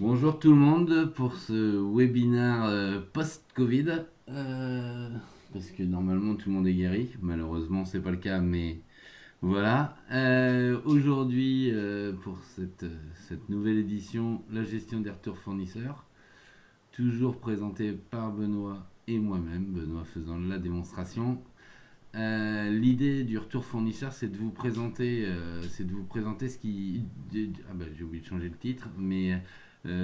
Bonjour tout le monde pour ce webinaire post-Covid. Parce que normalement tout le monde est guéri. Malheureusement, c'est pas le cas, mais voilà. Aujourd'hui, pour cette nouvelle édition, la gestion des retours fournisseurs, toujours présentée par Benoît et moi-même, Benoît faisant la démonstration. L'idée du retour fournisseur, c'est de vous présenter ce qui. Ah bah, j'ai oublié de changer le titre, mais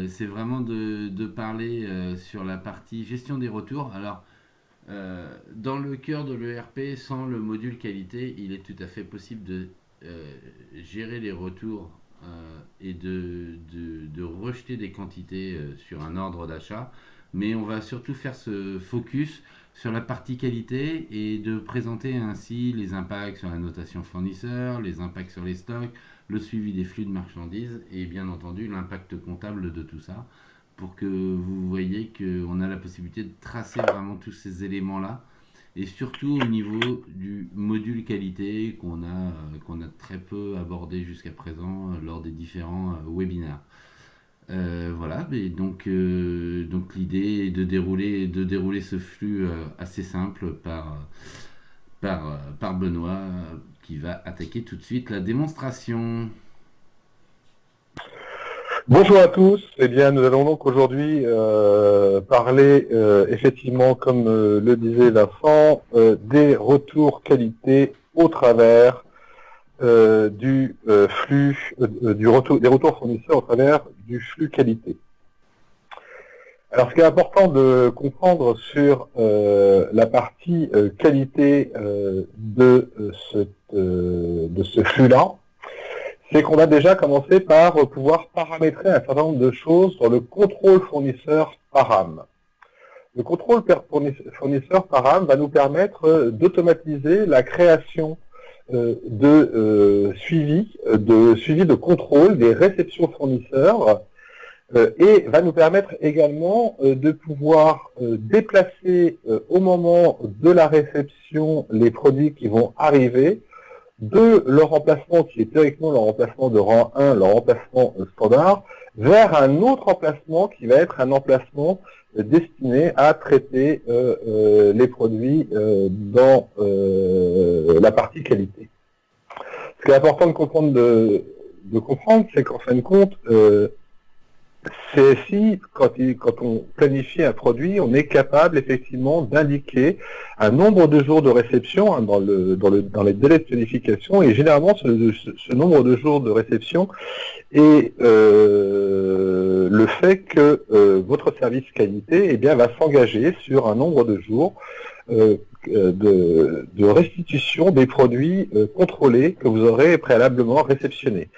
c'est vraiment de parler sur la partie gestion des retours. Alors, dans le cœur de l'ERP, sans le module qualité, il est tout à fait possible de gérer les retours et de rejeter des quantités sur un ordre d'achat. Mais on va surtout faire ce focus sur la partie qualité et de présenter ainsi les impacts sur la notation fournisseur, les impacts sur les stocks, le suivi des flux de marchandises et bien entendu l'impact comptable de tout ça pour que vous voyez qu'on a la possibilité de tracer vraiment tous ces éléments-là et surtout au niveau du module qualité qu'on a très peu abordé jusqu'à présent lors des différents webinaires. Voilà, et donc l'idée est de dérouler ce flux assez simple par Benoît qui va attaquer tout de suite la démonstration. Bonjour à tous. Eh bien, nous allons donc aujourd'hui parler effectivement, comme le disait Vincent, des retours qualité au travers du flux, des retours fournisseurs au travers du flux qualité. Alors, ce qui est important de comprendre sur la partie qualité de ce flux-là, c'est qu'on a déjà commencé par pouvoir paramétrer un certain nombre de choses dans le contrôle fournisseur param. Le contrôle fournisseur param va nous permettre d'automatiser la création de suivi de contrôle des réceptions fournisseurs et va nous permettre également de pouvoir déplacer au moment de la réception les produits qui vont arriver de leur emplacement, qui est théoriquement leur emplacement de rang 1, leur emplacement standard, vers un autre emplacement qui va être un emplacement destiné à traiter les produits dans la partie qualité. Ce qui est important de comprendre, c'est qu'en fin de compte, CSI, quand on planifie un produit, on est capable effectivement d'indiquer un nombre de jours de réception dans les délais de planification, et généralement ce nombre de jours de réception est le fait que votre service qualité va s'engager sur un nombre de jours de restitution des produits contrôlés que vous aurez préalablement réceptionnés.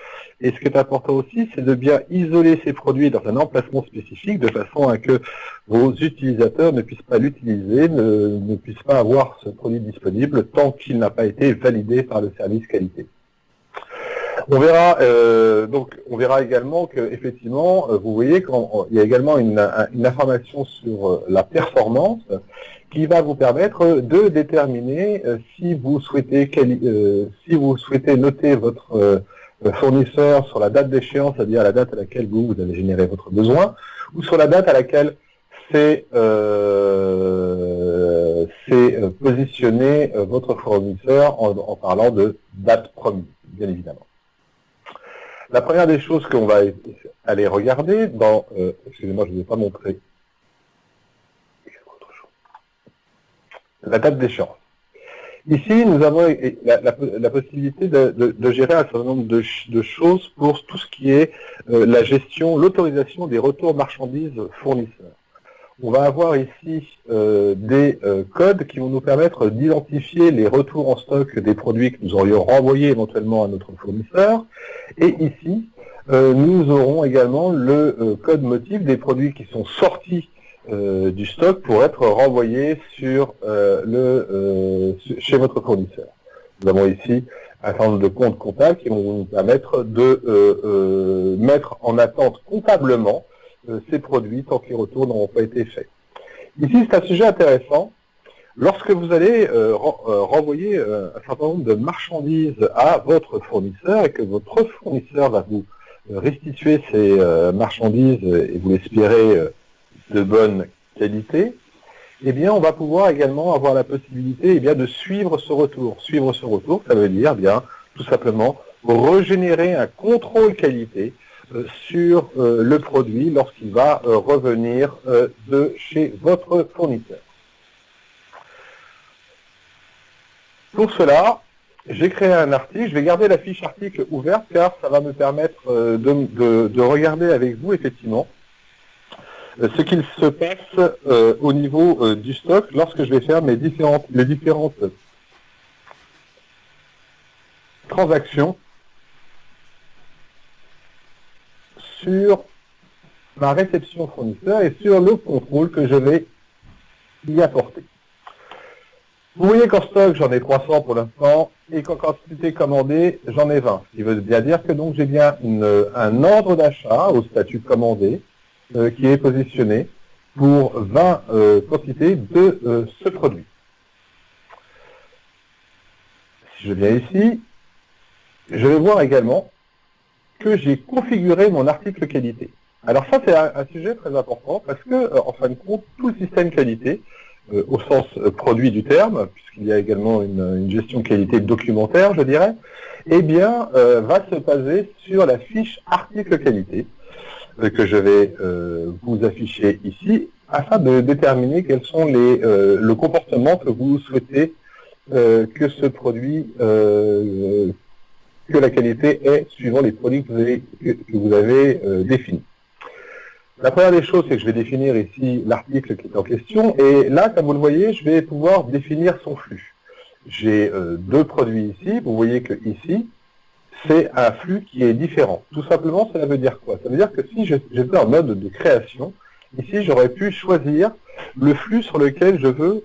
Et ce qui est important aussi, c'est de bien isoler ces produits dans un emplacement spécifique, de façon à que vos utilisateurs ne puissent pas l'utiliser, ne puissent pas avoir ce produit disponible tant qu'il n'a pas été validé par le service qualité. On verra également que effectivement, vous voyez qu'il y a également une information sur la performance qui va vous permettre de déterminer si vous souhaitez noter votre fournisseur sur la date d'échéance, c'est-à-dire la date à laquelle vous avez généré votre besoin, ou sur la date à laquelle c'est positionné votre fournisseur en parlant de date promise, bien évidemment. La première des choses qu'on va aller regarder dans... excusez-moi, je ne vous ai pas montré. La date d'échéance. Ici, nous avons la possibilité de gérer un certain nombre de choses pour tout ce qui est la gestion, l'autorisation des retours marchandises fournisseurs. On va avoir ici des codes qui vont nous permettre d'identifier les retours en stock des produits que nous aurions renvoyés éventuellement à notre fournisseur. Et ici, nous aurons également le code motif des produits qui sont sortis du stock pour être renvoyés chez votre fournisseur. Nous avons ici un certain nombre de comptes comptables qui vont nous permettre de mettre en attente comptablement ces produits tant que les retours n'auront pas été faits. Ici, c'est un sujet intéressant. Lorsque vous allez renvoyer un certain nombre de marchandises à votre fournisseur et que votre fournisseur va vous restituer ces marchandises, et vous l'espérez, de bonne qualité, eh bien, on va pouvoir également avoir la possibilité eh bien, de suivre ce retour. Suivre ce retour, ça veut dire bien tout simplement régénérer un contrôle qualité sur le produit lorsqu'il va revenir de chez votre fournisseur. Pour cela, j'ai créé un article, je vais garder la fiche article ouverte car ça va me permettre de regarder avec vous effectivement ce qu'il se passe au niveau du stock lorsque je vais faire les différentes transactions sur ma réception fournisseur et sur le contrôle que je vais y apporter. Vous voyez qu'en stock, j'en ai 300 pour l'instant, et qu'en quantité commandée, j'en ai 20. Ce qui veut bien dire que donc j'ai bien un ordre d'achat au statut commandé qui est positionné pour 20 quantités de ce produit. Si je viens ici, je vais voir également que j'ai configuré mon article qualité. Alors ça, c'est un sujet très important parce que, en fin de compte, tout le système qualité, au sens produit du terme, puisqu'il y a également une gestion qualité documentaire, je dirais, eh bien, va se baser sur la fiche article qualité que je vais vous afficher ici, afin de déterminer quels sont le comportement que vous souhaitez que ce produit, que la qualité est suivant les produits que vous avez définis. La première des choses, c'est que je vais définir ici l'article qui est en question, et là, comme vous le voyez, je vais pouvoir définir son flux. J'ai deux produits ici, vous voyez que ici, c'est un flux qui est différent. Tout simplement, cela veut dire quoi? Ça veut dire que si j'étais en mode de création, ici, j'aurais pu choisir le flux sur lequel je veux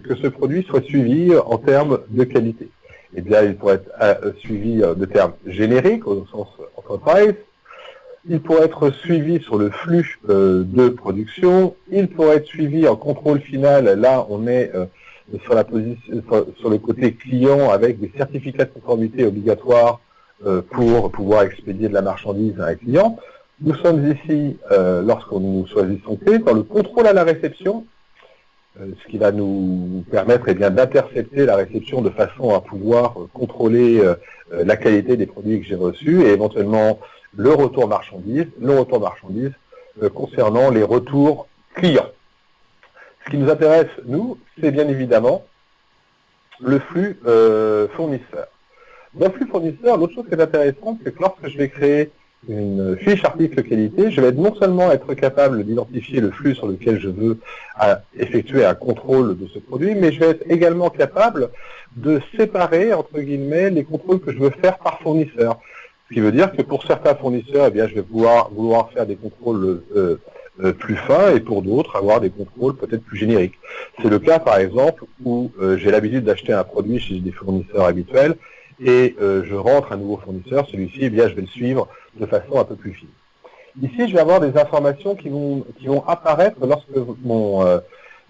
que ce produit soit suivi en termes de qualité. Eh bien, il pourrait être suivi de termes génériques, au sens enterprise. Il pourrait être suivi sur le flux de production. Il pourrait être suivi en contrôle final. Là, on est sur le côté client avec des certificats de conformité obligatoires pour pouvoir expédier de la marchandise à un client. Nous sommes ici, lorsque nous choisissons clé, dans le contrôle à la réception, ce qui va nous permettre eh bien d'intercepter la réception de façon à pouvoir contrôler la qualité des produits que j'ai reçus et éventuellement le retour marchandise concernant les retours clients. Ce qui nous intéresse, nous, c'est bien évidemment le flux fournisseur. Dans le flux fournisseur, l'autre chose qui est intéressante, c'est que lorsque je vais créer une fiche article qualité, je vais non seulement être capable d'identifier le flux sur lequel je veux effectuer un contrôle de ce produit, mais je vais être également capable de séparer, entre guillemets, les contrôles que je veux faire par fournisseur. Ce qui veut dire que pour certains fournisseurs, eh bien, je vais vouloir faire des contrôles plus fins et pour d'autres, avoir des contrôles peut-être plus génériques. C'est le cas, par exemple, où j'ai l'habitude d'acheter un produit chez des fournisseurs habituels et je rentre un nouveau fournisseur, celui-ci, eh bien, je vais le suivre de façon un peu plus fine. Ici, je vais avoir des informations qui vont apparaître lorsque mon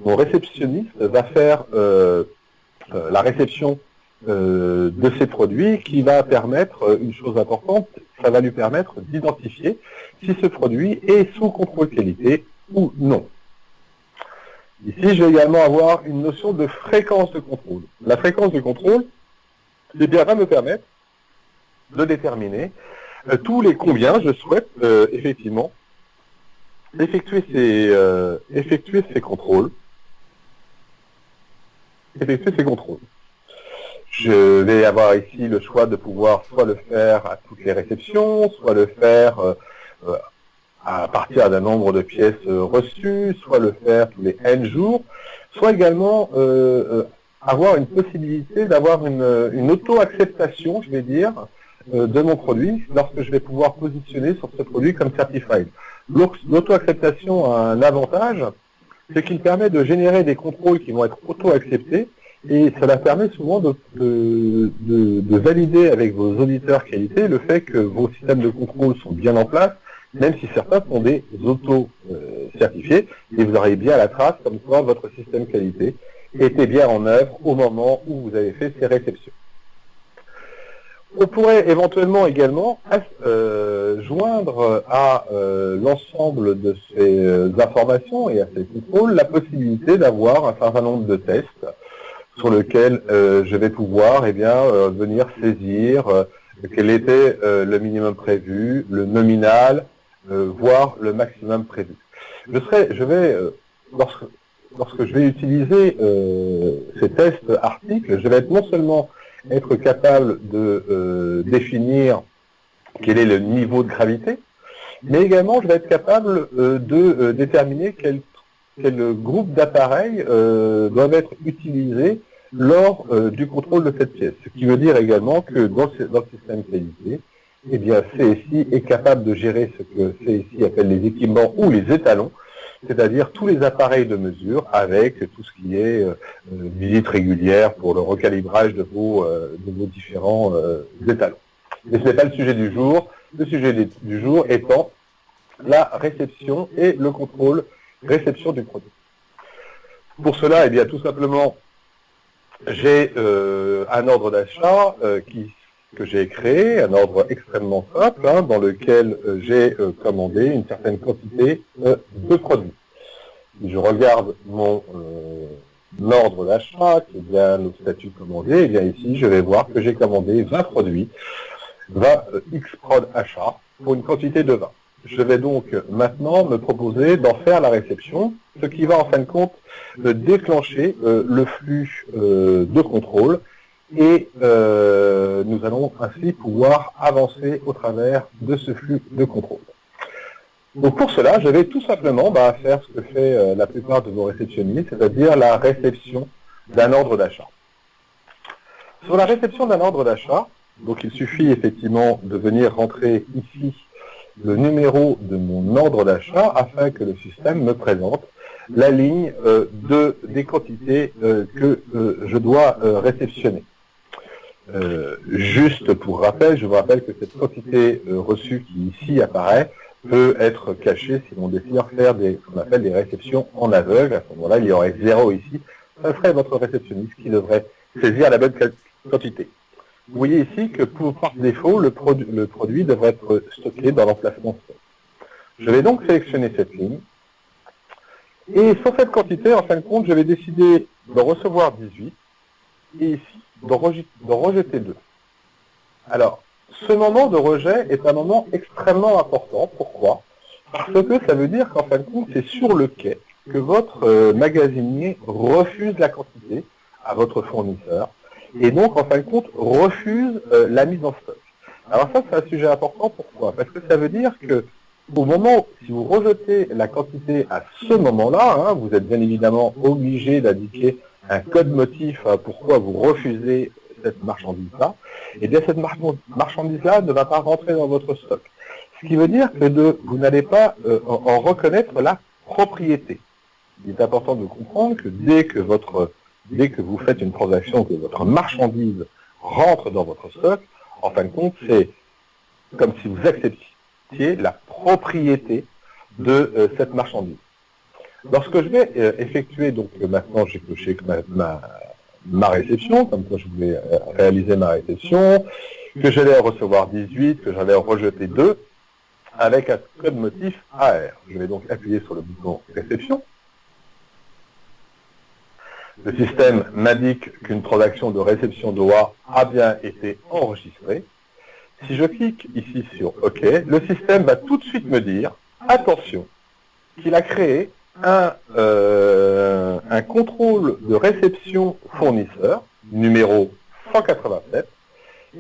réceptionniste va faire la réception de ces produits, qui va permettre une chose importante, ça va lui permettre d'identifier si ce produit est sous contrôle qualité ou non. Ici, je vais également avoir une notion de fréquence de contrôle. La fréquence de contrôle, eh bien, va me permettre de déterminer tous les combien je souhaite effectivement effectuer ces contrôles. Je vais avoir ici le choix de pouvoir soit le faire à toutes les réceptions, soit le faire à partir d'un nombre de pièces reçues, soit le faire tous les N jours, soit également avoir une possibilité d'avoir une auto-acceptation, je vais dire, de mon produit lorsque je vais pouvoir positionner sur ce produit comme certified. L'auto-acceptation a un avantage, c'est qu'il permet de générer des contrôles qui vont être auto-acceptés et cela permet souvent de valider avec vos auditeurs qualité le fait que vos systèmes de contrôle sont bien en place, même si certains sont des auto-certifiés, et vous aurez bien la trace comme quoi votre système qualité était bien en œuvre au moment où vous avez fait ces réceptions. On pourrait éventuellement également joindre à l'ensemble de ces informations et à ces contrôles la possibilité d'avoir un certain nombre de tests sur lesquels je vais pouvoir venir saisir quel était le minimum prévu, le nominal, voire le maximum prévu. Lorsque je vais utiliser ces tests articles, je vais être non seulement être capable de définir quel est le niveau de gravité, mais également je vais être capable de déterminer quel groupe d'appareils doivent être utilisés lors du contrôle de cette pièce. Ce qui veut dire également que dans le système qualité, eh bien, CSI est capable de gérer ce que CSI appelle les équipements ou les étalons, c'est-à-dire tous les appareils de mesure avec tout ce qui est visite régulière pour le recalibrage de vos différents étalons. Mais ce n'est pas le sujet du jour. Le sujet du jour étant la réception et le contrôle réception du produit. Pour cela, eh bien, tout simplement, j'ai un ordre d'achat que j'ai créé, un ordre extrêmement simple, dans lequel j'ai commandé une certaine quantité de produits. Si je regarde mon ordre d'achat, qui est bien le statut commandé, eh bien ici, je vais voir que j'ai commandé 20 produits, 20 X-Prod achats, pour une quantité de 20. Je vais donc maintenant me proposer d'en faire la réception, ce qui va en fin de compte déclencher le flux de contrôle et nous allons ainsi pouvoir avancer au travers de ce flux de contrôle. Donc pour cela, je vais tout simplement faire ce que fait la plupart de vos réceptionnistes, c'est-à-dire la réception d'un ordre d'achat. Sur la réception d'un ordre d'achat, donc il suffit effectivement de venir rentrer ici le numéro de mon ordre d'achat afin que le système me présente la ligne des quantités que je dois réceptionner. Juste pour rappel, je vous rappelle que cette quantité reçue qui ici apparaît peut être cachée si l'on décide de faire ce qu'on appelle des réceptions en aveugle. À ce moment-là, il y aurait 0 ici. Ça serait votre réceptionniste qui devrait saisir la bonne quantité. Vous voyez ici que par défaut, le produit devrait être stocké dans l'emplacement stock. Je vais donc sélectionner cette ligne. Et sur cette quantité, en fin de compte, je vais décider de recevoir 18 et ici de rejeter 2. Alors, ce moment de rejet est un moment extrêmement important. Pourquoi? Parce que ça veut dire qu'en fin de compte, c'est sur le quai que votre magasinier refuse la quantité à votre fournisseur et donc, en fin de compte, refuse la mise en stock. Alors ça, c'est un sujet important. Pourquoi? Parce que ça veut dire que au moment, si vous rejetez la quantité à ce moment-là, vous êtes bien évidemment obligé d'indiquer un code motif pourquoi vous refusez cette marchandise-là, et bien cette marchandise-là ne va pas rentrer dans votre stock. Ce qui veut dire que vous n'allez pas en reconnaître la propriété. Il est important de comprendre que dès que vous faites une transaction, que votre marchandise rentre dans votre stock, en fin de compte, c'est comme si vous acceptiez la propriété de cette marchandise. Lorsque je vais effectuer, donc maintenant j'ai coché ma réception, comme quoi je voulais réaliser ma réception, que j'allais recevoir 18, que j'allais rejeter 2, avec un code motif AR. Je vais donc appuyer sur le bouton réception. Le système m'indique qu'une transaction de réception d'OA a bien été enregistrée. Si je clique ici sur OK, le système va tout de suite me dire, attention, qu'il a créé un contrôle de réception fournisseur, numéro 187,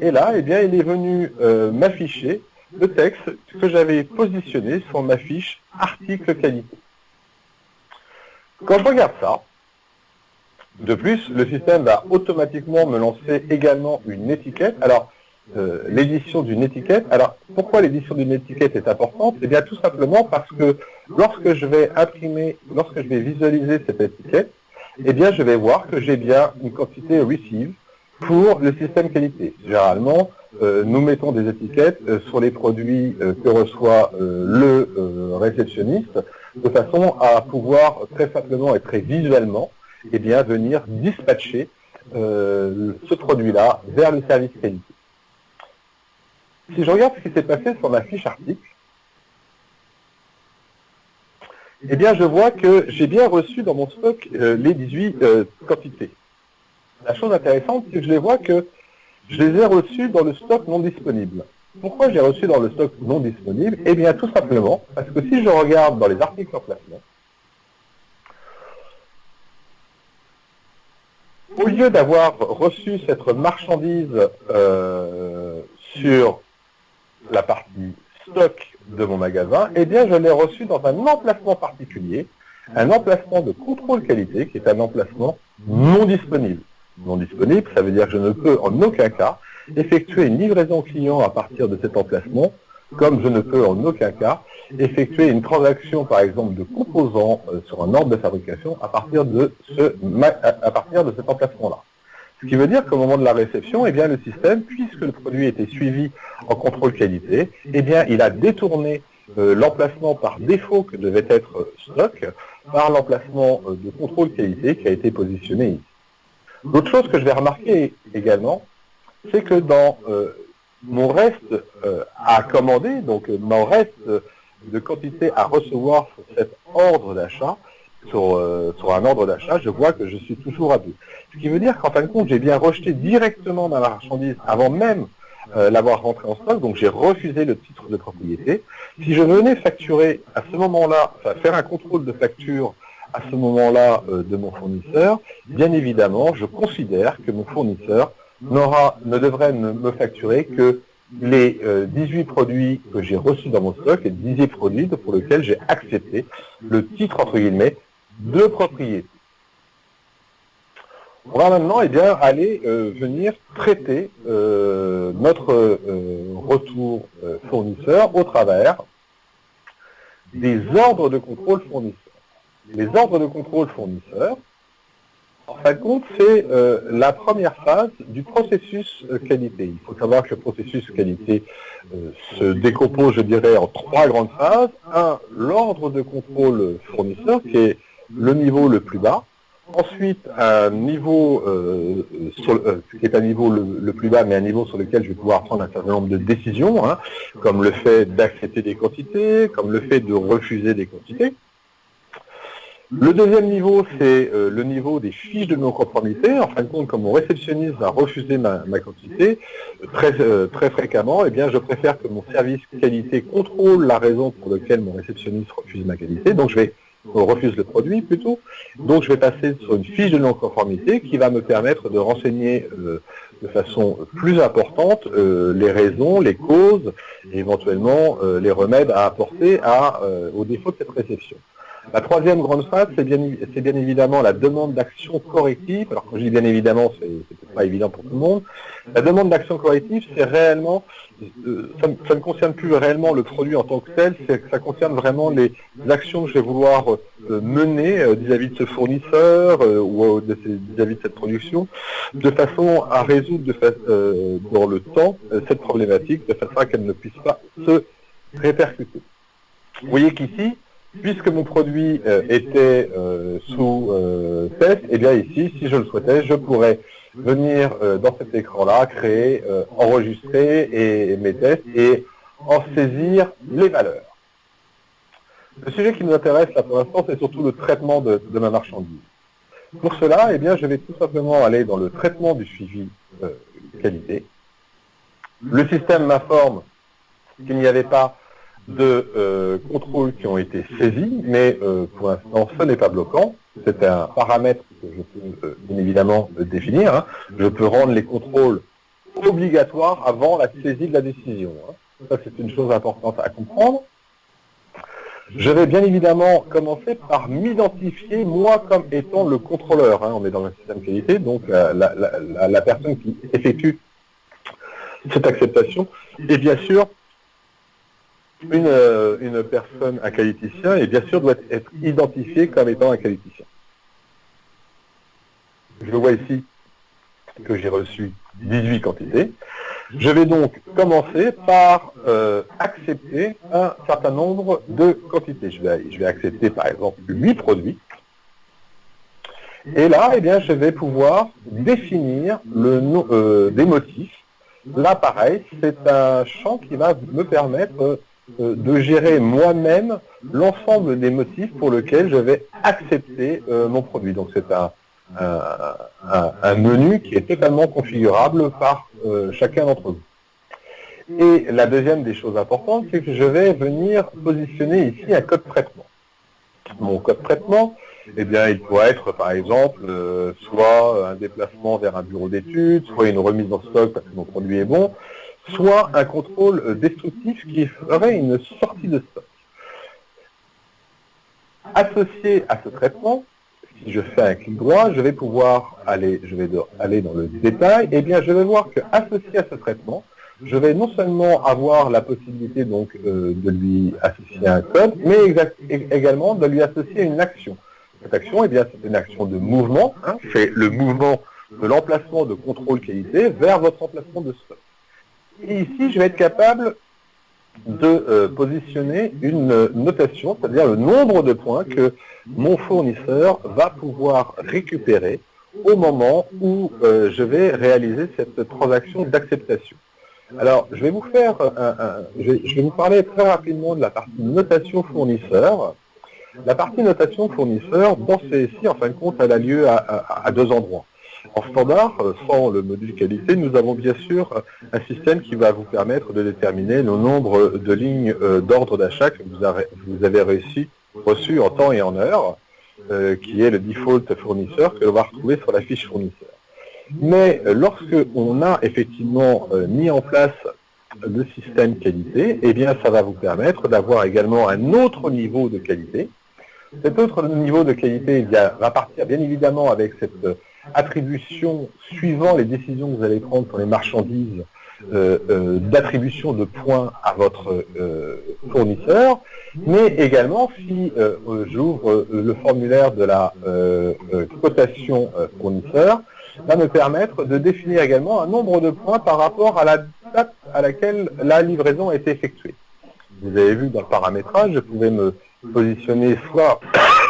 et là, eh bien, il est venu m'afficher le texte que j'avais positionné sur ma fiche article qualité. Quand je regarde ça, de plus, le système va automatiquement me lancer également une étiquette. Alors, l'édition d'une étiquette. Alors, pourquoi l'édition d'une étiquette est importante? Eh bien, tout simplement parce que lorsque je vais visualiser cette étiquette, eh bien, je vais voir que j'ai bien une quantité receive pour le système qualité. Généralement, nous mettons des étiquettes sur les produits que reçoit le réceptionniste, de façon à pouvoir très simplement et très visuellement, eh bien, venir dispatcher ce produit-là vers le service qualité. Si je regarde ce qui s'est passé sur ma fiche article, eh bien, je vois que j'ai bien reçu dans mon stock les 18 quantités. La chose intéressante, c'est que je les vois que je les ai reçus dans le stock non disponible. Pourquoi j'ai reçu dans le stock non disponible? Eh bien, tout simplement, parce que si je regarde dans les articles en placement, au lieu d'avoir reçu cette marchandise sur la partie stock de mon magasin, eh bien, je l'ai reçu dans un emplacement particulier, un emplacement de contrôle qualité, qui est un emplacement non disponible. Non disponible, ça veut dire que je ne peux en aucun cas effectuer une livraison client à partir de cet emplacement, comme je ne peux en aucun cas effectuer une transaction, par exemple, de composants sur un ordre de fabrication à partir de cet emplacement-là. Ce qui veut dire qu'au moment de la réception, eh bien, le système, puisque le produit était suivi en contrôle qualité, eh bien, il a détourné l'emplacement par défaut que devait être stock par l'emplacement de contrôle qualité qui a été positionné ici. L'autre chose que je vais remarquer également, c'est que dans mon reste à commander, donc mon reste de quantité à recevoir sur cet ordre d'achat, sur un ordre d'achat, je vois que je suis toujours à 2. Ce qui veut dire qu'en fin de compte, j'ai bien rejeté directement ma marchandise avant même l'avoir rentré en stock, donc j'ai refusé le titre de propriété. Si je venais facturer à ce moment-là, enfin faire un contrôle de facture à ce moment-là de mon fournisseur, bien évidemment, je considère que mon fournisseur ne devrait me facturer que les 18 produits que j'ai reçus dans mon stock et 18 produits pour lesquels j'ai accepté le titre, entre guillemets, de propriété. On va maintenant aller venir traiter notre retour fournisseur au travers des ordres de contrôle fournisseur. Les ordres de contrôle fournisseur, en fin de compte, c'est la première phase du processus qualité. Il faut savoir que le processus qualité se décompose, je dirais, en 3 grandes phases. L'ordre de contrôle fournisseur, qui est le niveau le plus bas. Ensuite, un niveau qui est un niveau le plus bas, mais un niveau sur lequel je vais pouvoir prendre un certain nombre de décisions, hein, comme le fait d'accepter des quantités, comme le fait de refuser des quantités. Le deuxième niveau, c'est le niveau des fiches de non-conformité. En fin de compte, comme mon réceptionniste va refuser ma quantité très fréquemment, eh bien, je préfère que mon service qualité contrôle la raison pour laquelle mon réceptionniste refuse ma qualité. Donc, refuse le produit plutôt. Donc, je vais passer sur une fiche de non-conformité qui va me permettre de renseigner de façon plus importante les raisons, les causes, et éventuellement les remèdes à apporter au défaut de cette réception. La troisième grande phase, c'est bien évidemment la demande d'action corrective. Alors quand je dis bien évidemment, c'est peut-être pas évident pour tout le monde. La demande d'action corrective, c'est réellement, ça ne concerne plus réellement le produit en tant que tel, ça concerne vraiment les actions que je vais vouloir mener vis-à-vis de ce fournisseur ou vis-à-vis de cette production, de façon à résoudre dans le temps cette problématique, de façon à qu'elle ne puisse pas se répercuter. Vous voyez qu'ici, puisque mon produit était sous test, et bien ici, si je le souhaitais, je pourrais venir dans cet écran-là, créer, enregistrer mes tests et en saisir les valeurs. Le sujet qui nous intéresse là pour l'instant, c'est surtout le traitement de ma marchandise. Pour cela, eh bien, je vais tout simplement aller dans le traitement du suivi qualité. Le système m'informe qu'il n'y avait pas de contrôles qui ont été saisis, mais pour l'instant ce n'est pas bloquant. C'est un paramètre que je peux bien évidemment définir. Hein. Je peux rendre les contrôles obligatoires avant la saisie de la décision. Hein. Ça, c'est une chose importante à comprendre. Je vais bien évidemment commencer par m'identifier moi comme étant le contrôleur. Hein. On est dans un système qualité, donc la personne qui effectue cette acceptation. Et bien sûr, une personne, un qualiticien, et bien sûr doit être identifié comme étant un qualiticien. Je vois ici que j'ai reçu 18 quantités. Je vais donc commencer par accepter un certain nombre de quantités. Je vais accepter par exemple 8 produits. Et là, eh bien, je vais pouvoir définir des motifs Là, pareil, c'est un champ qui va me permettre de gérer moi-même l'ensemble des motifs pour lesquels je vais accepter mon produit. Donc c'est un menu qui est totalement configurable par chacun d'entre vous. Et la deuxième des choses importantes, c'est que je vais venir positionner ici un code traitement. Mon code traitement, eh bien, il pourrait être, par exemple, soit un déplacement vers un bureau d'études, soit une remise en stock parce que mon produit est bon, soit un contrôle destructif qui ferait une sortie de stock. Associé à ce traitement, si je fais un clic droit, je vais pouvoir aller dans le détail, et bien, je vais voir qu'associé à ce traitement, je vais non seulement avoir la possibilité donc de lui associer un code, mais également de lui associer une action. Cette action, eh bien, c'est une action de mouvement, hein, c'est le mouvement de l'emplacement de contrôle qualité vers votre emplacement de stock. Et ici, je vais être capable de positionner une notation, c'est-à-dire le nombre de points que mon fournisseur va pouvoir récupérer au moment où je vais réaliser cette transaction d'acceptation. Alors, je vais vous faire je vais vous parler très rapidement de la partie notation fournisseur. La partie notation fournisseur, dans CSI, en fin de compte, elle a lieu à deux endroits. En standard, sans le module qualité, nous avons bien sûr un système qui va vous permettre de déterminer le nombre de lignes d'ordre d'achat que vous avez reçu en temps et en heure, qui est le default fournisseur que l'on va retrouver sur la fiche fournisseur. Mais lorsque on a effectivement mis en place le système qualité, eh bien ça va vous permettre d'avoir également un autre niveau de qualité. Cet autre niveau de qualité va partir bien évidemment avec cette attribution suivant les décisions que vous allez prendre sur les marchandises d'attribution de points à votre fournisseur, mais également si j'ouvre le formulaire de la cotation fournisseur, va me permettre de définir également un nombre de points par rapport à la date à laquelle la livraison a été effectuée. Vous avez vu dans le paramétrage, je pouvais me positionner soit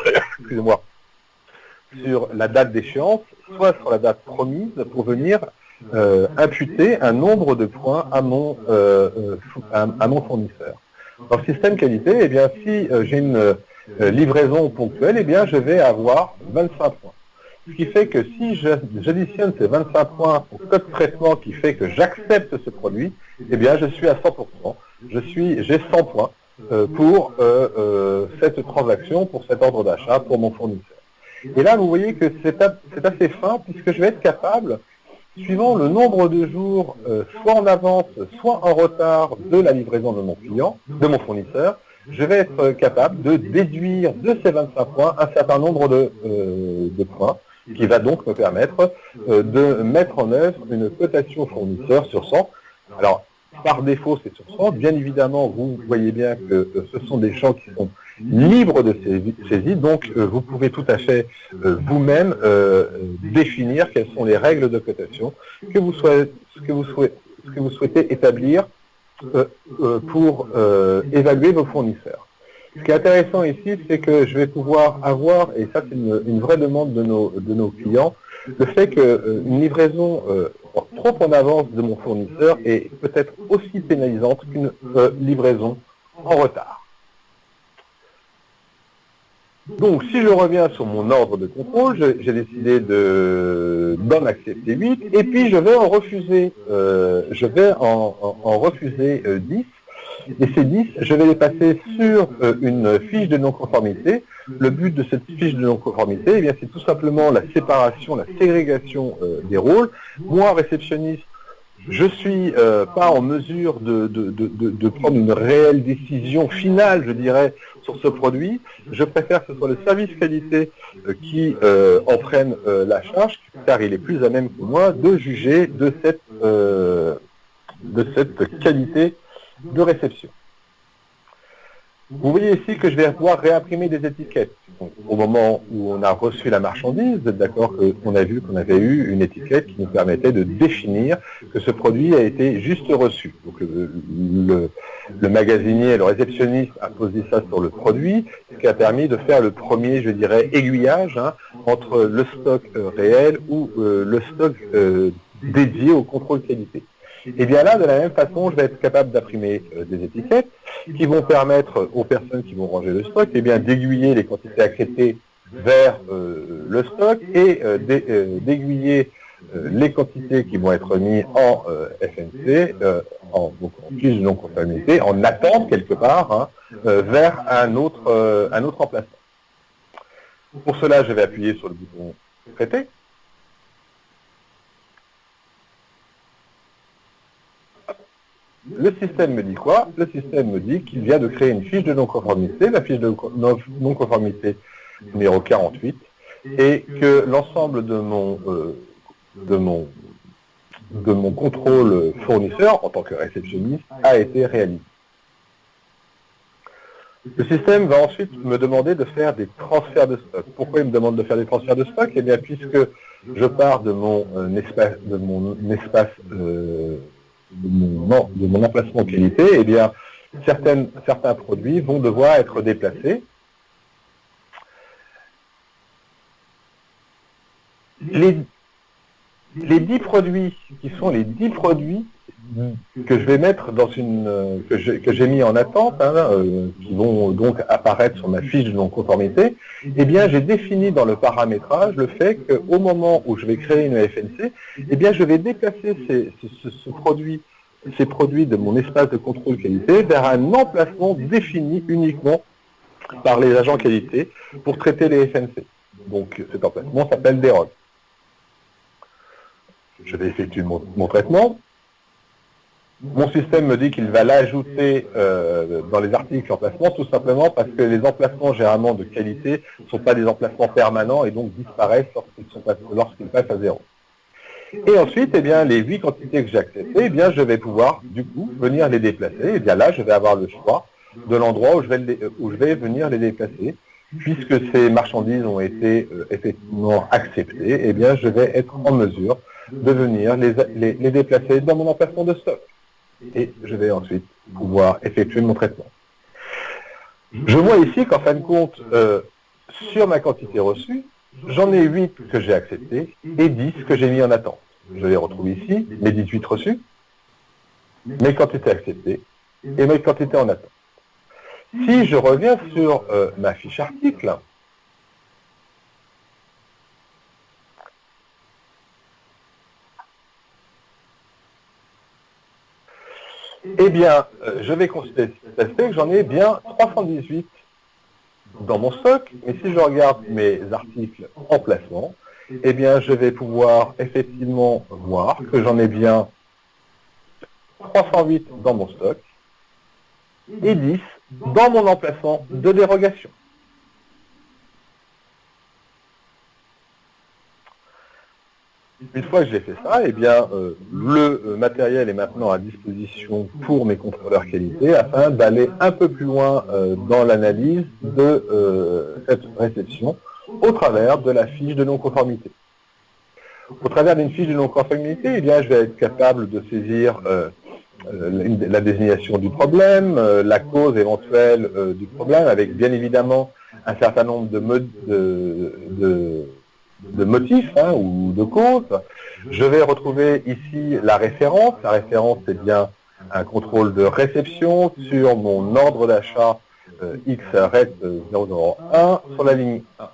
excusez-moi, sur la date d'échéance, soit sur la date promise pour venir imputer un nombre de points à mon fournisseur. Dans le système qualité, eh bien, si j'ai une livraison ponctuelle, eh bien, je vais avoir 25 points. Ce qui fait que si j'additionne ces 25 points au code traitement qui fait que j'accepte ce produit, eh bien, je suis à 100%. J'ai 100 points pour cette transaction, pour cet ordre d'achat, pour mon fournisseur. Et là, vous voyez que c'est assez fin, puisque je vais être capable, suivant le nombre de jours, soit en avance, soit en retard de la livraison de mon client, de mon fournisseur, je vais être capable de déduire de ces 25 points un certain nombre de points, qui va donc me permettre de mettre en œuvre une cotation fournisseur sur 100. Alors, par défaut, c'est sur 100. Bien évidemment, vous voyez bien que ce sont des champs qui sont libres de saisie, donc vous pouvez tout à fait vous-même définir quelles sont les règles de cotation que vous souhaitez établir pour évaluer vos fournisseurs. Ce qui est intéressant ici, c'est que je vais pouvoir avoir, et ça c'est une vraie demande de nos clients, le fait qu'une livraison trop en avance de mon fournisseur est peut-être aussi pénalisante qu'une livraison en retard. Donc, si je reviens sur mon ordre de contrôle, j'ai décidé d'en accepter 8, et puis je vais en refuser, refuser 10, et ces 10, je vais les passer sur une fiche de non-conformité. Le but de cette fiche de non-conformité, eh bien, c'est tout simplement la séparation, la ségrégation des rôles. Moi, réceptionniste, je suis pas en mesure de prendre une réelle décision finale, je dirais, sur ce produit. Je préfère que ce soit le service qualité qui en prenne la charge, car il est plus à même que moi de juger de cette qualité de réception. Vous voyez ici que je vais pouvoir réimprimer des étiquettes. Donc, au moment où on a reçu la marchandise, vous êtes d'accord qu'on a vu qu'on avait eu une étiquette qui nous permettait de définir que ce produit a été juste reçu. Donc le magasinier, le réceptionniste a posé ça sur le produit, ce qui a permis de faire le premier, je dirais, aiguillage entre le stock réel ou le stock dédié au contrôle qualité. Et bien là, de la même façon, je vais être capable d'imprimer des étiquettes qui vont permettre aux personnes qui vont ranger le stock eh bien d'aiguiller les quantités accrétées vers le stock et d'aiguiller les quantités qui vont être mises en FNC, donc en fiche de non-conformité, en attente quelque part, hein, vers un autre emplacement. Pour cela, je vais appuyer sur le bouton traiter. Le système me dit quoi? Le système me dit qu'il vient de créer une fiche de non-conformité, la fiche de non-conformité numéro 48, et que l'ensemble de mon contrôle fournisseur, en tant que réceptionniste, a été réalisé. Le système va ensuite me demander de faire des transferts de stock. Pourquoi il me demande de faire des transferts de stock? Eh bien, puisque je pars de mon emplacement qualité, eh bien, certains produits vont devoir être déplacés. Les 10 produits qui sont les 10 produits que je vais mettre dans que j'ai mis en attente, hein, qui vont donc apparaître sur ma fiche de non-conformité, eh bien j'ai défini dans le paramétrage le fait qu'au moment où je vais créer une FNC, eh bien je vais déplacer ces produits de mon espace de contrôle qualité vers un emplacement défini uniquement par les agents qualité pour traiter les FNC. Donc cet emplacement s'appelle DEROL. Je vais effectuer mon traitement. Mon système me dit qu'il va l'ajouter dans les articles emplacements, tout simplement parce que les emplacements généralement de qualité ne sont pas des emplacements permanents et donc disparaissent lorsqu'ils passent à 0. Et ensuite, eh bien, les 8 quantités que j'ai acceptées, eh bien, je vais pouvoir, du coup, venir les déplacer. Et bien là, je vais avoir le choix de l'endroit où je vais venir les déplacer. Puisque ces marchandises ont été effectivement acceptées, eh bien, je vais être en mesure de venir les déplacer dans mon emplacement de stock. Et je vais ensuite pouvoir effectuer mon traitement. Je vois ici qu'en fin de compte, sur ma quantité reçue, j'en ai 8 que j'ai acceptées et 10 que j'ai mis en attente. Je les retrouve ici, mes 18 reçus, mes quantités acceptées et mes quantités en attente. Si je reviens sur ma fiche article, eh bien, je vais constater que j'en ai bien 318 dans mon stock. Mais si je regarde mes articles en placement, eh bien, je vais pouvoir effectivement voir que j'en ai bien 308 dans mon stock et 10 dans mon emplacement de dérogation. Une fois que j'ai fait ça, eh bien, le matériel est maintenant à disposition pour mes contrôleurs qualité afin d'aller un peu plus loin dans l'analyse de cette réception au travers de la fiche de non-conformité. Au travers d'une fiche de non-conformité, eh bien, je vais être capable de saisir la désignation du problème, la cause éventuelle du problème, avec bien évidemment un certain nombre de motifs hein, ou de causes. Je vais retrouver ici la référence. La référence, c'est bien un contrôle de réception sur mon ordre d'achat XRET 001 sur la ligne 1.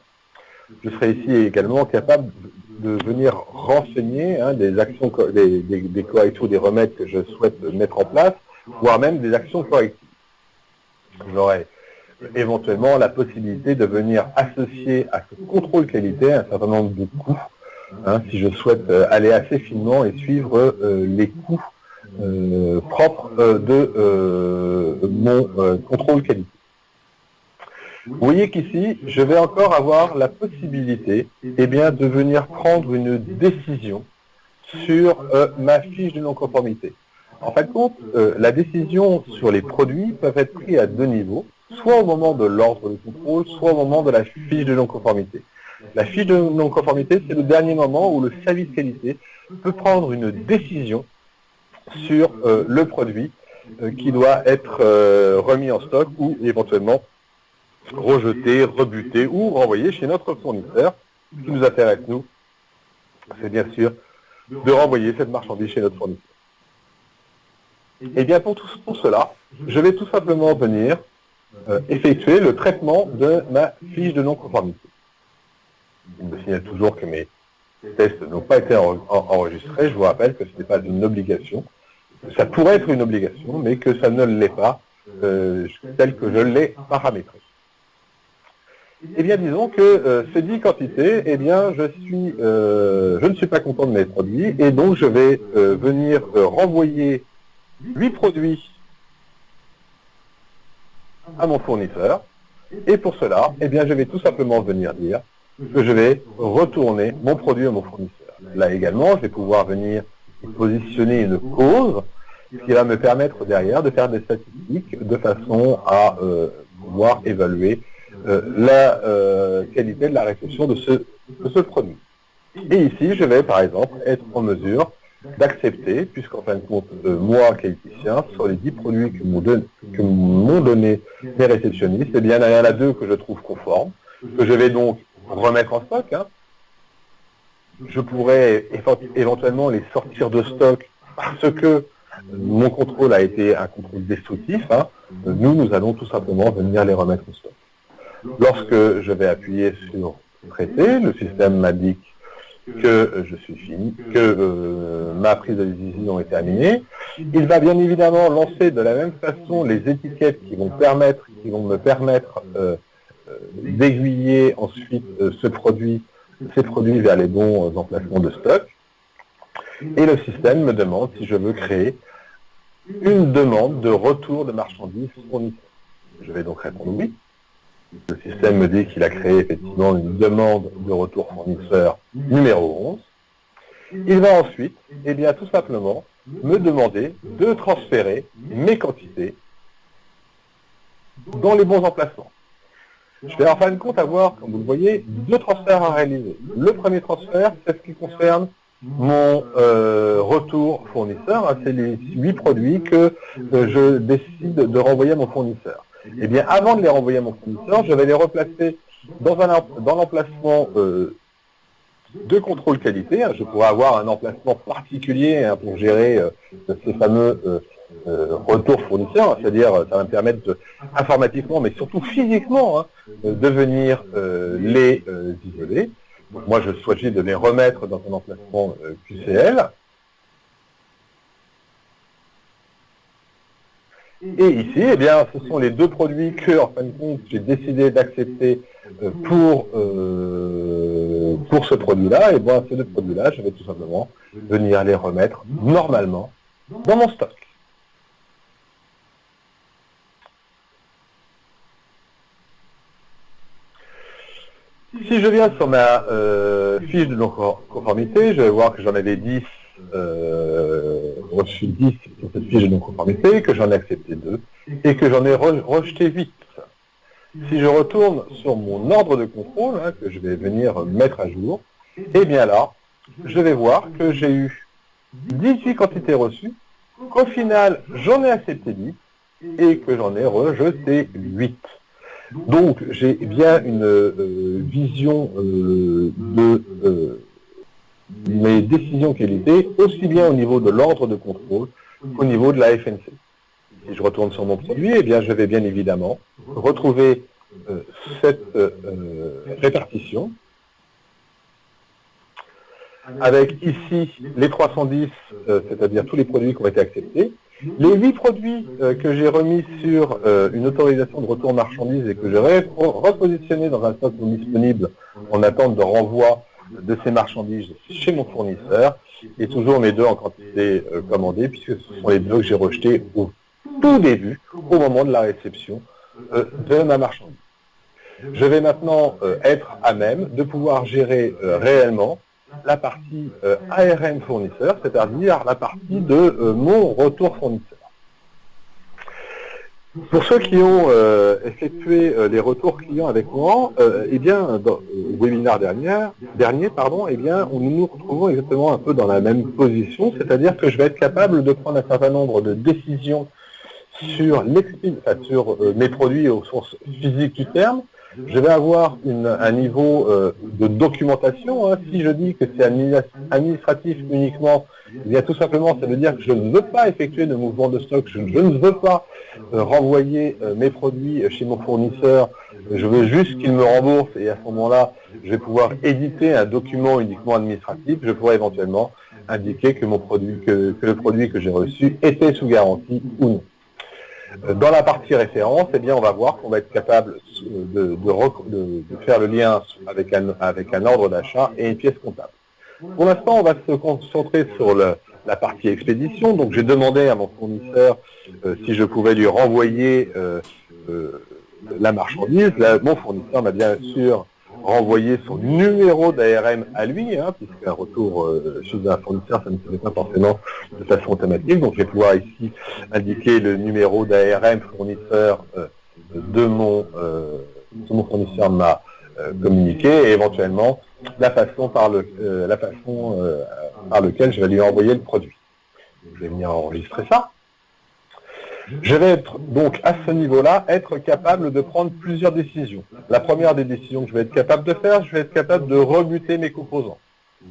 Je serai ici également capable de venir renseigner hein, des actions, des corrections, des remèdes que je souhaite mettre en place, voire même des actions correctives. J'aurai éventuellement la possibilité de venir associer à ce contrôle qualité un certain nombre de coûts, hein, si je souhaite aller assez finement et suivre les coûts propres de mon contrôle qualité. Vous voyez qu'ici, je vais encore avoir la possibilité eh bien, de venir prendre une décision sur ma fiche de non-conformité. En fin de compte, la décision sur les produits peut être prise à deux niveaux, soit au moment de l'ordre de contrôle, soit au moment de la fiche de non-conformité. La fiche de non-conformité, c'est le dernier moment où le service qualité peut prendre une décision sur le produit qui doit être remis en stock ou éventuellement rejeté, rebuté ou renvoyé chez notre fournisseur. Ce qui nous intéresse, nous, c'est bien sûr de renvoyer cette marchandise chez notre fournisseur. Eh bien, pour cela, je vais tout simplement venir effectuer le traitement de ma fiche de non-conformité. Il me signale toujours que mes tests n'ont pas été enregistrés. Je vous rappelle que ce n'est pas une obligation. Ça pourrait être une obligation, mais que ça ne l'est pas, tel que je l'ai paramétré. Eh bien, disons que ces 10 quantités, eh bien, je ne suis pas content de mes produits, et donc je vais venir renvoyer 8 produits à mon fournisseur, et pour cela, eh bien, je vais tout simplement venir dire que je vais retourner mon produit à mon fournisseur. Là également, je vais pouvoir venir positionner une cause qui va me permettre derrière de faire des statistiques de façon à pouvoir évaluer la qualité de la réception de ce produit. Et ici, je vais par exemple être en mesure d'accepter, puisqu'en fin de compte, moi, qualiticien, sur les 10 produits que m'ont donné les réceptionnistes, eh bien, il y en a 2 que je trouve conformes, que je vais donc remettre en stock. Je pourrais éventuellement les sortir de stock parce que mon contrôle a été un contrôle destructif. Nous allons tout simplement venir les remettre en stock. Lorsque je vais appuyer sur traiter, le système m'indique que je suis fini, que ma prise de décision est terminée. Il va bien évidemment lancer de la même façon les étiquettes qui vont me permettre d'aiguiller ensuite ces produits vers les bons emplacements de stock. Et le système me demande si je veux créer une demande de retour de marchandises fournisseurs. Je vais donc répondre oui. Le système me dit qu'il a créé effectivement une demande de retour fournisseur numéro 11. Il va ensuite, eh bien, tout simplement, me demander de transférer mes quantités dans les bons emplacements. Je vais en fin de compte avoir, comme vous le voyez, 2 transferts à réaliser. Le premier transfert, c'est ce qui concerne mon retour fournisseur. C'est les 8 produits que je décide de renvoyer à mon fournisseur. Eh bien, avant de les renvoyer à mon fournisseur, je vais les replacer dans l'emplacement de contrôle qualité. Je pourrais avoir un emplacement particulier pour gérer ces fameux retours fournisseurs, c'est-à-dire ça va me permettre informatiquement, mais surtout physiquement, de venir les isoler. Donc, moi, je choisis de les remettre dans un emplacement QCL. Et ici, eh bien, ce sont les 2 produits que, en fin de compte, j'ai décidé d'accepter pour ce produit-là. Et bien, ces 2 produits-là, je vais tout simplement venir les remettre normalement dans mon stock. Si je viens sur ma fiche de non-conformité, je vais voir que j'en avais 10, reçu 10 sur cette fiche de non-conformité, que j'en ai accepté 2 et que j'en ai rejeté 8. Si je retourne sur mon ordre de contrôle, que je vais venir mettre à jour, eh bien là, je vais voir que j'ai eu 18 quantités reçues, qu'au final, j'en ai accepté 10 et que j'en ai rejeté 8. Donc, j'ai bien une vision de mes décisions qualité, aussi bien au niveau de l'ordre de contrôle qu'au niveau de la FNC. Si je retourne sur mon produit, eh bien, je vais bien évidemment retrouver cette répartition, avec ici les 310, c'est-à-dire tous les produits qui ont été acceptés, les 8 produits que j'ai remis sur une autorisation de retour marchandise et que j'aurais repositionné dans un stock non disponible en attente de renvoi de ces marchandises chez mon fournisseur, et toujours mes 2 en quantité commandée, puisque ce sont les 2 que j'ai rejetés au tout début, au moment de la réception de ma marchandise. Je vais maintenant être à même de pouvoir gérer réellement la partie ARM fournisseur, c'est-à-dire la partie de mon retour fournisseur. Pour ceux qui ont effectué les retours clients avec moi, eh bien, dans le webinaire dernier, eh bien, nous nous retrouvons exactement un peu dans la même position, c'est-à-dire que je vais être capable de prendre un certain nombre de décisions sur mes produits au sens physique du terme, Je vais avoir un niveau de documentation. Hein. Si je dis que c'est administratif uniquement, eh bien tout simplement, ça veut dire que je ne veux pas effectuer de mouvement de stock, je ne veux pas renvoyer mes produits chez mon fournisseur, je veux juste qu'il me rembourse et à ce moment-là, je vais pouvoir éditer un document uniquement administratif. Je pourrais éventuellement indiquer que le produit que j'ai reçu était sous garantie ou non. Dans la partie référence, eh bien, on va voir qu'on va être capable de faire le lien avec un ordre d'achat et une pièce comptable. Pour l'instant, on va se concentrer sur la partie expédition. Donc, j'ai demandé à mon fournisseur si je pouvais lui renvoyer la marchandise. Là, mon fournisseur m'a bien sûr renvoyer son numéro d'ARM à lui, hein, puisqu'un retour chez un fournisseur, ça ne se fait pas forcément de façon automatique. Donc, je vais pouvoir ici indiquer le numéro d'ARM fournisseur de mon fournisseur m'a communiqué et éventuellement la façon par laquelle je vais lui envoyer le produit. Je vais venir enregistrer ça. Je vais être, donc, à ce niveau-là, être capable de prendre plusieurs décisions. La première des décisions que je vais être capable de faire, je vais être capable de rebuter mes composants.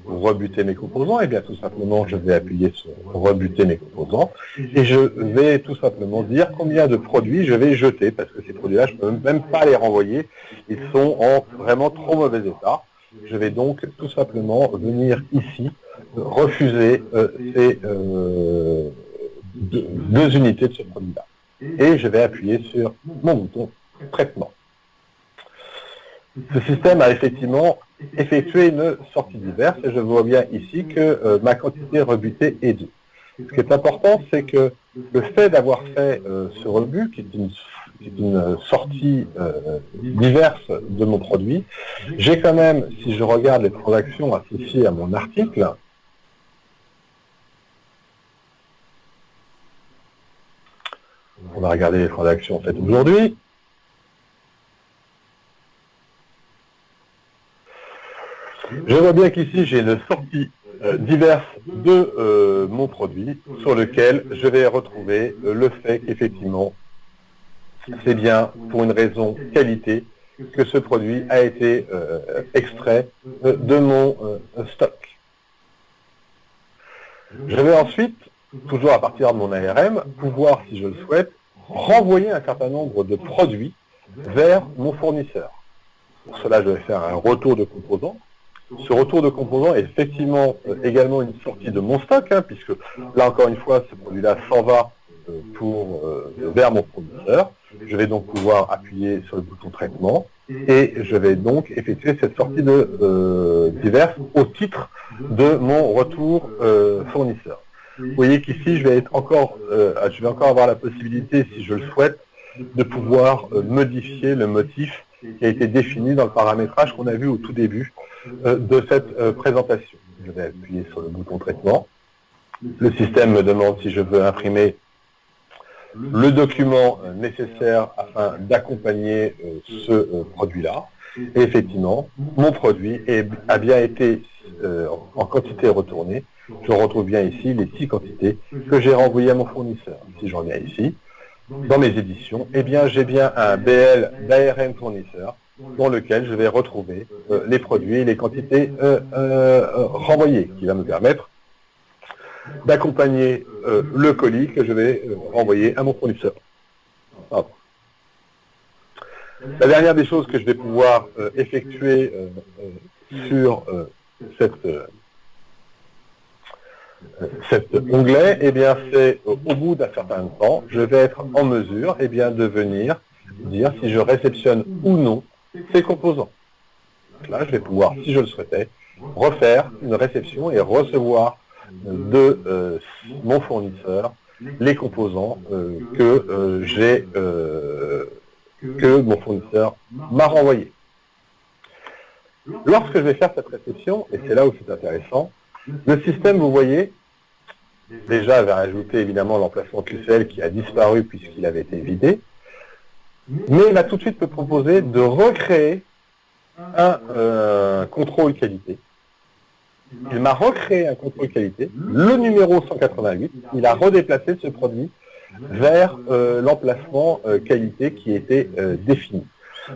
Pour rebuter mes composants, eh bien, tout simplement, je vais appuyer sur rebuter mes composants et je vais tout simplement dire combien de produits je vais jeter, parce que ces produits-là, je ne peux même pas les renvoyer. Ils sont en vraiment trop mauvais état. Je vais donc tout simplement venir ici refuser ces deux unités de ce produit-là. Et je vais appuyer sur mon bouton traitement. Ce système a effectivement effectué une sortie diverse et je vois bien ici que ma quantité rebutée est 2. Ce qui est important, c'est que le fait d'avoir fait ce rebut, qui est une sortie diverse de mon produit, j'ai quand même, si je regarde les transactions associées à mon article, on va regarder les transactions faites aujourd'hui. Je vois bien qu'ici, j'ai une sortie diverse de mon produit sur lequel je vais retrouver le fait qu'effectivement, c'est bien pour une raison qualité que ce produit a été extrait de mon stock. Je vais ensuite, toujours à partir de mon ARM, pouvoir, si je le souhaite, renvoyer un certain nombre de produits vers mon fournisseur. Pour cela, je vais faire un retour de composants. Ce retour de composants est effectivement également une sortie de mon stock, hein, puisque là, encore une fois, ce produit-là s'en va vers mon fournisseur. Je vais donc pouvoir appuyer sur le bouton traitement et je vais donc effectuer cette sortie de diverses au titre de mon retour fournisseur. Vous voyez qu'ici, je vais encore avoir la possibilité, si je le souhaite, de pouvoir modifier le motif qui a été défini dans le paramétrage qu'on a vu au tout début de cette présentation. Je vais appuyer sur le bouton traitement. Le système me demande si je veux imprimer le document nécessaire afin d'accompagner ce produit-là. Et effectivement, mon produit a bien été en quantité retournée. Je retrouve bien ici les 6 quantités que j'ai renvoyées à mon fournisseur. Si je reviens ici, dans mes éditions, eh bien, j'ai bien un BL d'ARM fournisseur dans lequel je vais retrouver les produits et les quantités renvoyées, qui va me permettre d'accompagner le colis que je vais renvoyer à mon fournisseur. Pardon. La dernière des choses que je vais pouvoir effectuer sur cet onglet, eh bien, c'est au bout d'un certain temps, je vais être en mesure, eh bien, de venir dire si je réceptionne ou non ces composants. Donc là, je vais pouvoir, si je le souhaitais, refaire une réception et recevoir de mon fournisseur les composants que mon fournisseur m'a renvoyés. Lorsque je vais faire cette réception, et c'est là où c'est intéressant, le système, vous voyez, déjà va rajouter évidemment l'emplacement QCL qui a disparu puisqu'il avait été vidé, mais il va tout de suite me proposer de recréer un contrôle qualité. Il m'a recréé un contrôle qualité, le numéro 188, il a redéplacé ce produit vers l'emplacement qualité qui était défini.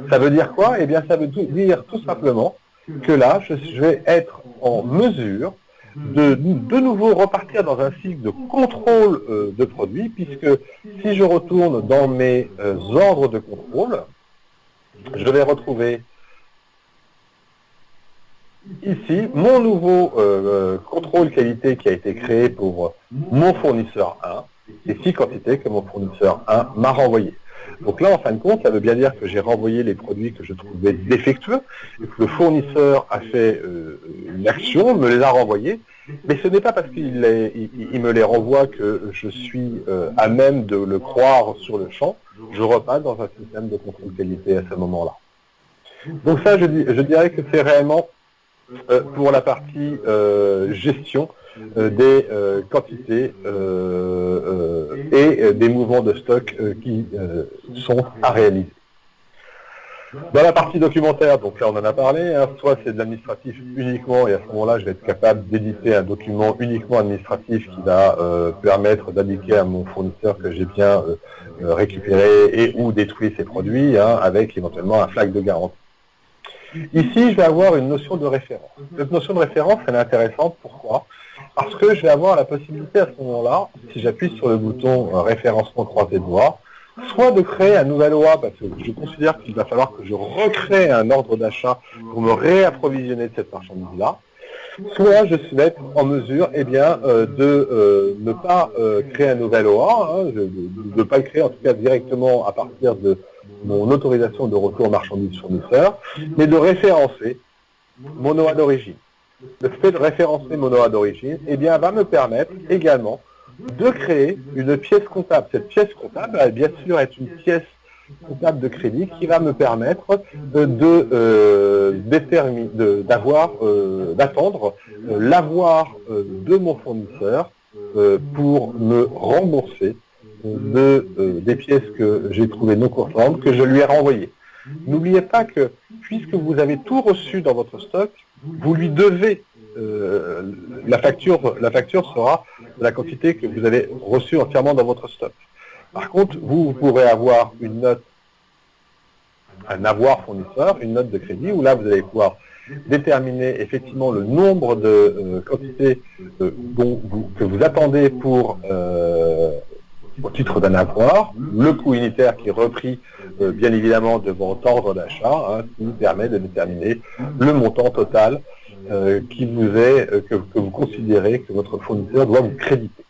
Ça veut dire quoi? Eh bien, ça veut dire tout simplement que là, je vais être en mesure de nouveau repartir dans un cycle de contrôle de produits, puisque si je retourne dans mes ordres de contrôle, je vais retrouver ici mon nouveau contrôle qualité qui a été créé pour mon fournisseur 1, et 6 quantités que mon fournisseur 1 m'a renvoyées. Donc là, en fin de compte, ça veut bien dire que j'ai renvoyé les produits que je trouvais défectueux, et que le fournisseur a fait une action, me les a renvoyés, mais ce n'est pas parce qu'il me les renvoie que je suis à même de le croire sur le champ. Je repasse dans un système de contrôle qualité à ce moment-là. Donc ça, je dirais que c'est réellement pour la partie gestion des quantités et des mouvements de stock qui sont à réaliser. Dans la partie documentaire, donc là on en a parlé, hein, soit c'est de l'administratif uniquement, et à ce moment-là je vais être capable d'éditer un document uniquement administratif qui va permettre d'indiquer à mon fournisseur que j'ai bien récupéré et ou détruit ses produits, hein, avec éventuellement un flag de garantie. Ici, je vais avoir une notion de référence. Cette notion de référence, elle est intéressante. Pourquoi? Parce que je vais avoir la possibilité à ce moment-là, si j'appuie sur le bouton référencement croisé de doigts, soit de créer un nouvel OA, parce que je considère qu'il va falloir que je recrée un ordre d'achat pour me réapprovisionner de cette marchandise-là, soit je vais être en mesure de ne pas créer un nouvel OA, hein, de ne pas le créer en tout cas directement à partir de mon autorisation de retour marchandise fournisseur, mais de référencer mon OA d'origine. Le fait de référencer mon OA d'origine, va me permettre également de créer une pièce comptable. Cette pièce comptable, elle, bien sûr, est une pièce comptable de crédit qui va me permettre d'attendre l'avoir de mon fournisseur pour me rembourser des pièces que j'ai trouvées non conformes, que je lui ai renvoyées. N'oubliez pas que, puisque vous avez tout reçu dans votre stock, vous lui devez, la facture sera de la quantité que vous avez reçue entièrement dans votre stock. Par contre, vous pourrez avoir une note, un avoir fournisseur, une note de crédit, où là vous allez pouvoir déterminer effectivement le nombre de quantités que vous attendez pour au titre d'un avoir, le coût unitaire qui est repris bien évidemment de votre ordre d'achat, hein, qui vous permet de déterminer le montant total qui vous est, que vous considérez que votre fournisseur doit vous créditer.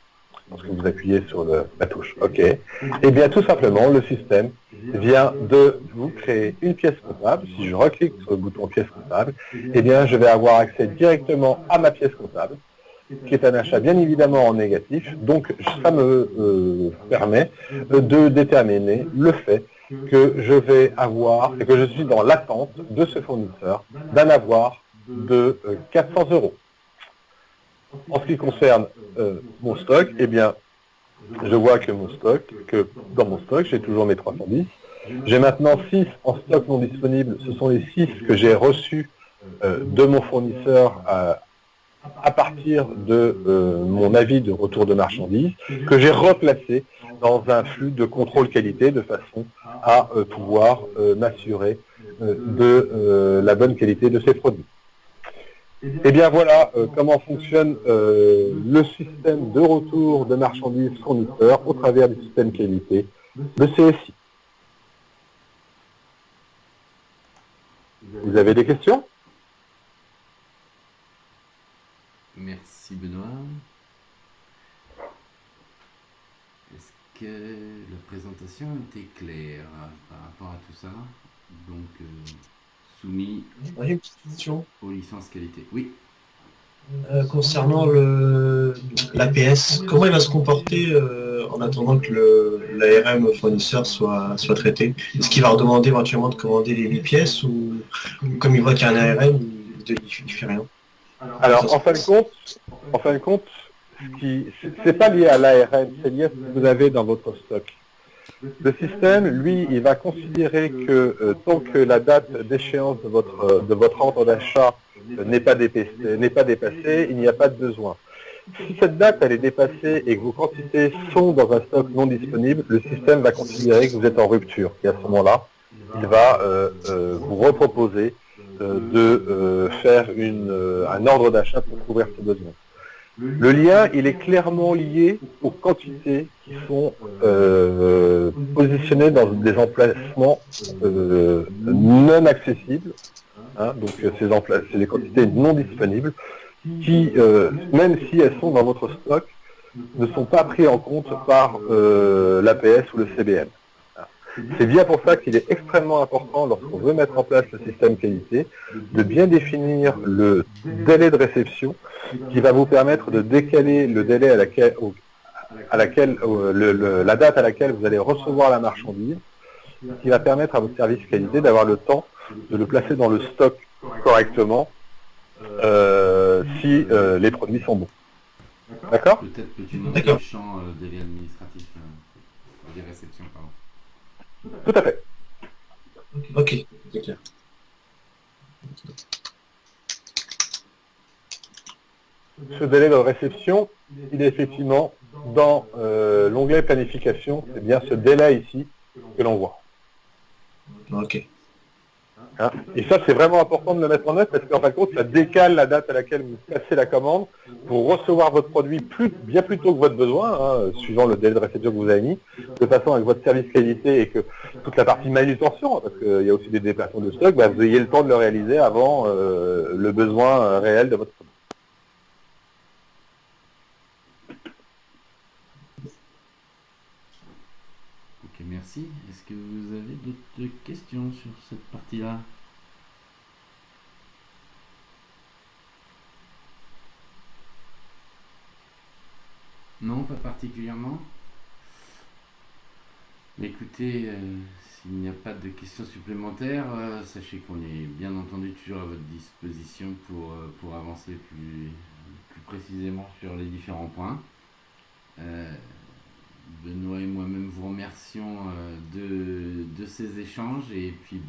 Lorsque vous appuyez sur la touche OK, et bien tout simplement le système vient de vous créer une pièce comptable. Si je reclique sur le bouton pièce comptable, et bien je vais avoir accès directement à ma pièce comptable, qui est un achat bien évidemment en négatif. Donc ça me permet de déterminer le fait que je vais avoir, et que je suis dans l'attente de ce fournisseur d'un avoir de 400 €. En ce qui concerne mon stock, eh bien, je vois que dans mon stock, j'ai toujours mes 310. J'ai maintenant 6 en stock non disponible. Ce sont les 6 que j'ai reçus de mon fournisseur à partir de mon avis de retour de marchandises, que j'ai replacé dans un flux de contrôle qualité de façon à pouvoir m'assurer de la bonne qualité de ces produits. Et bien voilà comment fonctionne le système de retour de marchandises fournisseurs au travers du système qualité de CSI. Vous avez des questions? Merci Benoît. Est-ce que la présentation était claire par rapport à tout ça? Donc soumis J'ai une petite question. aux licences qualité. Oui. Concernant l'APS, comment il va se comporter en attendant que l'ARM fournisseur soit traité? Est-ce qu'il va redemander éventuellement de commander les 8 pièces ou comme il voit qu'il y a un ARM, il ne fait rien? Alors, en fin de compte, c'est pas lié à l'ARM, c'est lié à ce que vous avez dans votre stock. Le système, lui, il va considérer que tant que la date d'échéance de votre ordre d'achat n'est pas dépassée, il n'y a pas de besoin. Si cette date elle est dépassée et que vos quantités sont dans un stock non disponible, le système va considérer que vous êtes en rupture. Et à ce moment-là, il va vous reproposer de faire un ordre d'achat pour couvrir ses besoins. Le lien, il est clairement lié aux quantités qui sont positionnées dans des emplacements non accessibles. Hein, donc c'est des quantités non disponibles qui, même si elles sont dans votre stock, ne sont pas prises en compte par l'APS ou le CBM. C'est bien pour ça qu'il est extrêmement important, lorsqu'on veut mettre en place le système qualité, de bien définir le délai de réception qui va vous permettre de décaler le délai la date à laquelle vous allez recevoir la marchandise, qui va permettre à votre service qualité d'avoir le temps de le placer dans le stock correctement si les produits sont bons. D'accord ? Peut-être que tu montres le champ délai administratif des réceptions, pardon. Tout à fait. Ok, c'est clair. Ce délai de réception, il est effectivement dans l'onglet planification, c'est bien ce délai ici que l'on voit. Ok. Hein, et ça, c'est vraiment important de le mettre en œuvre parce qu'en fin de compte, ça décale la date à laquelle vous passez la commande pour recevoir votre produit bien plus tôt que votre besoin, hein, suivant le délai de réception que vous avez mis, de façon avec votre service qualité et que toute la partie manutention, parce qu'il y a aussi des déplacements de stock, vous ayez le temps de le réaliser avant le besoin réel de votre produit. Ok, merci. Est-ce que vous avez d'autres questions sur cette partie-là ? Non, pas particulièrement. Mais écoutez, s'il n'y a pas de questions supplémentaires, sachez qu'on est bien entendu toujours à votre disposition pour avancer plus précisément sur les différents points. Benoît et moi-même vous remercions de ces échanges et puis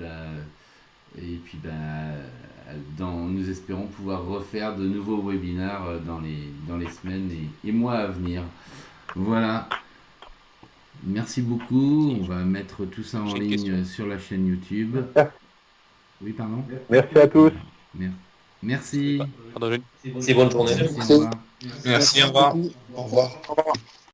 nous espérons pouvoir refaire de nouveaux webinaires dans les semaines et mois à venir. Voilà. Merci beaucoup. On va mettre tout ça en ligne sur la chaîne YouTube. Oui, pardon. Merci à tous. Merci. C'est bonne journée. Merci, au revoir. Merci, au revoir. Au revoir.